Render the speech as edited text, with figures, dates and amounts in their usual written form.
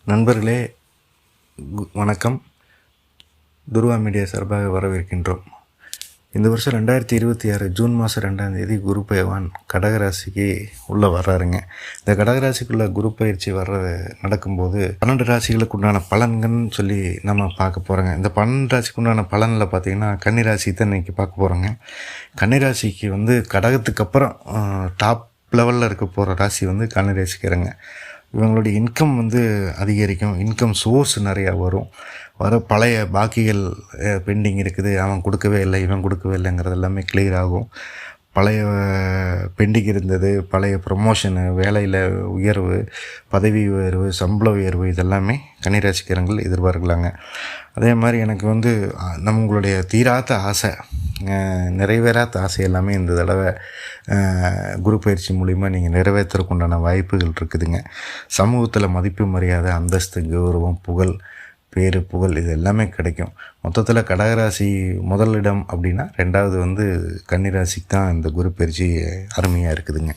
நண்பர்களே வணக்கம். துருவா மீடியா சார்பாக வரவேற்கின்றோம். இந்த வருஷம் 2026 ஜூன் மாதம் 2ஆம் தேதி குரு பகவான் கடகராசிக்கு உள்ளே வர்றாருங்க. இந்த கடகராசிக்குள்ளே குரு பயிற்சி நடக்கும்போது 12 ராசிகளுக்கு உண்டான பலன்கள்னு சொல்லி நம்ம பார்க்க போகிறோங்க. இந்த 12 ராசிக்கு உண்டான பலனில் பார்த்திங்கன்னா கன்னிராசி தான் இன்றைக்கி பார்க்க போகிறோங்க. கன்னிராசிக்கு கடகத்துக்கு அப்புறம் டாப் லெவலில் இருக்க போகிற ராசி கன்னிராசிக்கிறங்க. இவங்களுடைய இன்கம் அதிகரிக்கும். இன்கம் சோர்ஸ் நிறையா வரும். பழைய பாக்கிகள் பெண்டிங் இருக்குது, அவன் கொடுக்கவே இல்லை இவன் கொடுக்கவே இல்லைங்கிறது எல்லாமே கிளியர் ஆகும். பழைய பெண்டிங் இருந்தது, பழைய ப்ரொமோஷனு, வேலையில் உயர்வு, பதவி உயர்வு, சம்பள உயர்வு இதெல்லாமே கன்னிராசிக்காரங்கள் எதிர்பார்க்கலாங்க. அதே மாதிரி எனக்கு நம்மளுடைய தீராத ஆசை, நிறைவேறாத ஆசை எல்லாமே இந்த தடவை குரு பயிற்சி மூலிமா நீங்கள் நிறைவேற்றுறதுக்கு உண்டான வாய்ப்புகள் இருக்குதுங்க. சமூகத்தில் மதிப்பு, மரியாதை, அந்தஸ்து, கௌரவம், புகழ், பேரு, புகழ் இது எல்லாமே கிடைக்கும். மொத்தத்தில் கடகராசி முதலிடம் அப்படின்னா 2வது கன்னிராசிக்கு தான் இந்த குரு பயிற்சி அருமையாக இருக்குதுங்க.